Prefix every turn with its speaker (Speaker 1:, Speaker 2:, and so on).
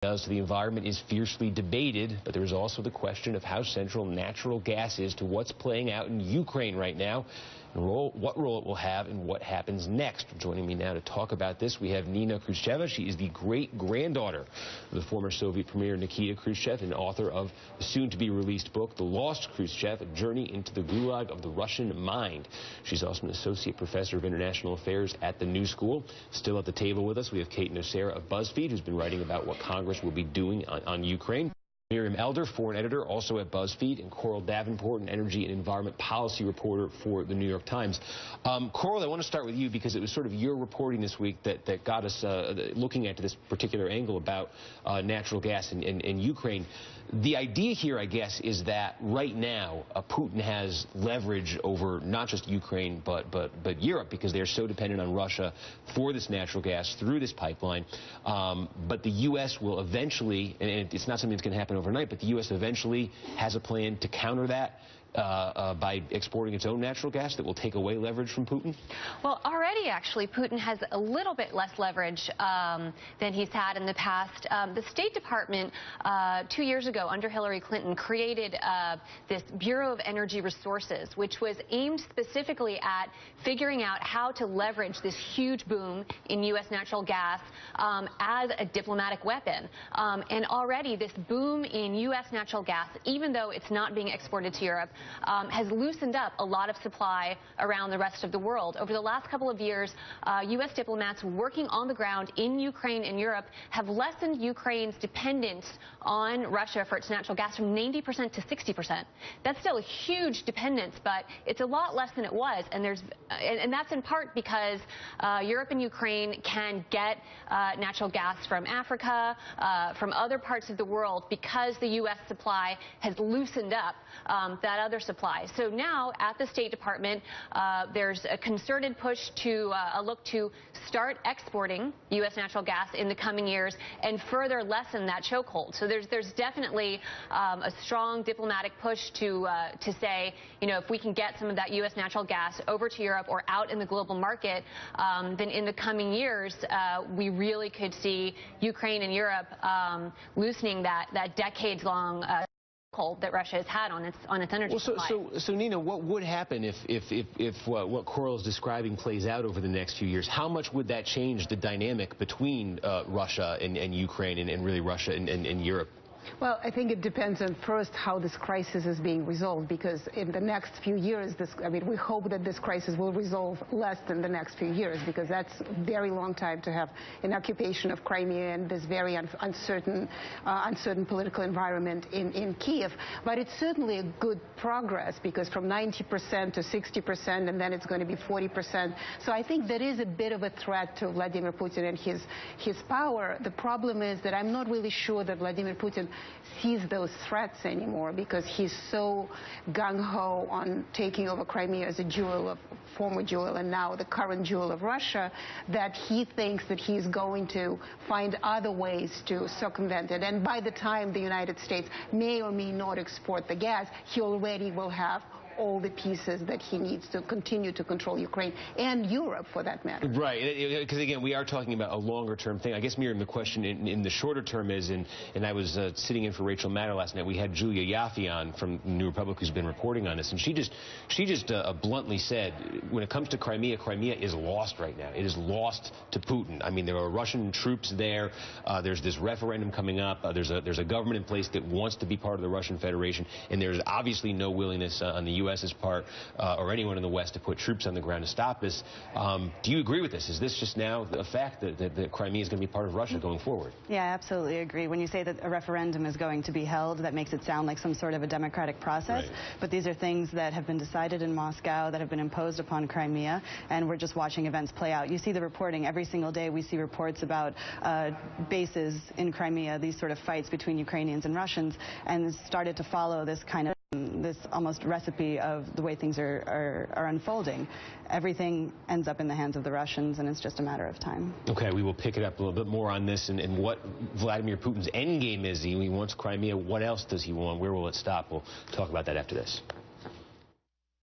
Speaker 1: does to the environment is fiercely debated, but there is also the question of how central natural gas is to what's playing out in Ukraine right now, and what role it will have and what happens next. Joining me now to talk about this, we have Nina Khrushcheva. She is the great-granddaughter of the former Soviet Premier Nikita Khrushchev and author of the soon-to-be-released book, The Lost Khrushchev, A Journey into the Gulag of the Russian Mind. She's also an associate professor of international affairs at the New School. Still at the table with us, we have Kate Nocera of BuzzFeed, who's been writing about what Congress will be doing on Ukraine. Miriam Elder, foreign editor, also at BuzzFeed, and Coral Davenport, an energy and environment policy reporter for the New York Times. Coral, I want to start with you because it was sort of your reporting this week that got us looking at this particular angle about natural gas in Ukraine. The idea here, I guess, is that right now Putin has leverage over not just Ukraine but Europe, because they're so dependent on Russia for this natural gas through this pipeline. But the U.S. will eventually, and it's not something that's going to happen overnight, but the U.S. eventually has a plan to counter that by exporting its own natural gas that will take away leverage from Putin?
Speaker 2: Well, already, actually, Putin has a little bit less leverage than he's had in the past. The State Department, 2 years ago, under Hillary Clinton, created this Bureau of Energy Resources, which was aimed specifically at figuring out how to leverage this huge boom in U.S. natural gas as a diplomatic weapon. And already, this boom in U.S. natural gas, even though it's not being exported to Europe, has loosened up a lot of supply around the rest of the world. Over the last couple of years, U.S. diplomats working on the ground in Ukraine and Europe have lessened Ukraine's dependence on Russia for its natural gas from 90% to 60%. That's still a huge dependence, but it's a lot less than it was, and that's in part because Europe and Ukraine can get natural gas from Africa, from other parts of the world, because the U.S. supply has loosened up that other supply. So now at the State Department, there's a concerted push to look to start exporting U.S. natural gas in the coming years and further lessen that chokehold. So there's definitely a strong diplomatic push to say, you know, if we can get some of that U.S. natural gas over to Europe or out in the global market, then in the coming years, we really could see Ukraine and Europe loosening that decades-long hold that Russia has had on its energy supply.
Speaker 1: So Nina, what would happen if what Coral is describing plays out over the next few years? How much would that change the dynamic between Russia and Ukraine and really Russia and Europe?
Speaker 3: Well, I think it depends on, first, how this crisis is being resolved, because in the next few years, we hope that this crisis will resolve less than the next few years, because that's a very long time to have an occupation of Crimea and this very uncertain political environment in Kiev. But it's certainly a good progress, because from 90% to 60%, and then it's going to be 40%. So I think there is a bit of a threat to Vladimir Putin and his power. The problem is that I'm not really sure that Vladimir Putin sees those threats anymore, because he's so gung-ho on taking over Crimea as a former jewel and now the current jewel of Russia, that he thinks that he's going to find other ways to circumvent it. And by the time the United States may or may not export the gas, he already will have all the pieces that he needs to continue to control Ukraine and Europe, for that matter.
Speaker 1: Right, because again, we are talking about a longer-term thing. I guess, Miriam, the question in the shorter term is, and I was sitting in for Rachel Maddow last night. We had Julia Yaffe on from New Republic, who's been reporting on this, and she just bluntly said, when it comes to Crimea, Crimea is lost right now. It is lost to Putin. I mean, there are Russian troops there. There's this referendum coming up. There's a government in place that wants to be part of the Russian Federation, and there's obviously no willingness on the U.S.'s part or anyone in the West to put troops on the ground to stop this. Do you agree with this? Is this just now a fact that Crimea is going to be part of Russia going forward?
Speaker 4: Yeah, I absolutely agree. When you say that a referendum is going to be held, that makes it sound like some sort of a democratic process. Right. But these are things that have been decided in Moscow, that have been imposed upon Crimea, and we're just watching events play out. You see the reporting every single day. We see reports about bases in Crimea, these sort of fights between Ukrainians and Russians, and it's started to follow this kind of this almost recipe of the way things are unfolding. Everything ends up in the hands of the Russians, and it's just a matter of time.
Speaker 1: Okay, we will pick it up a little bit more on this and what Vladimir Putin's endgame is. He wants Crimea. What else does he want? Where will it stop? We'll talk about that after this.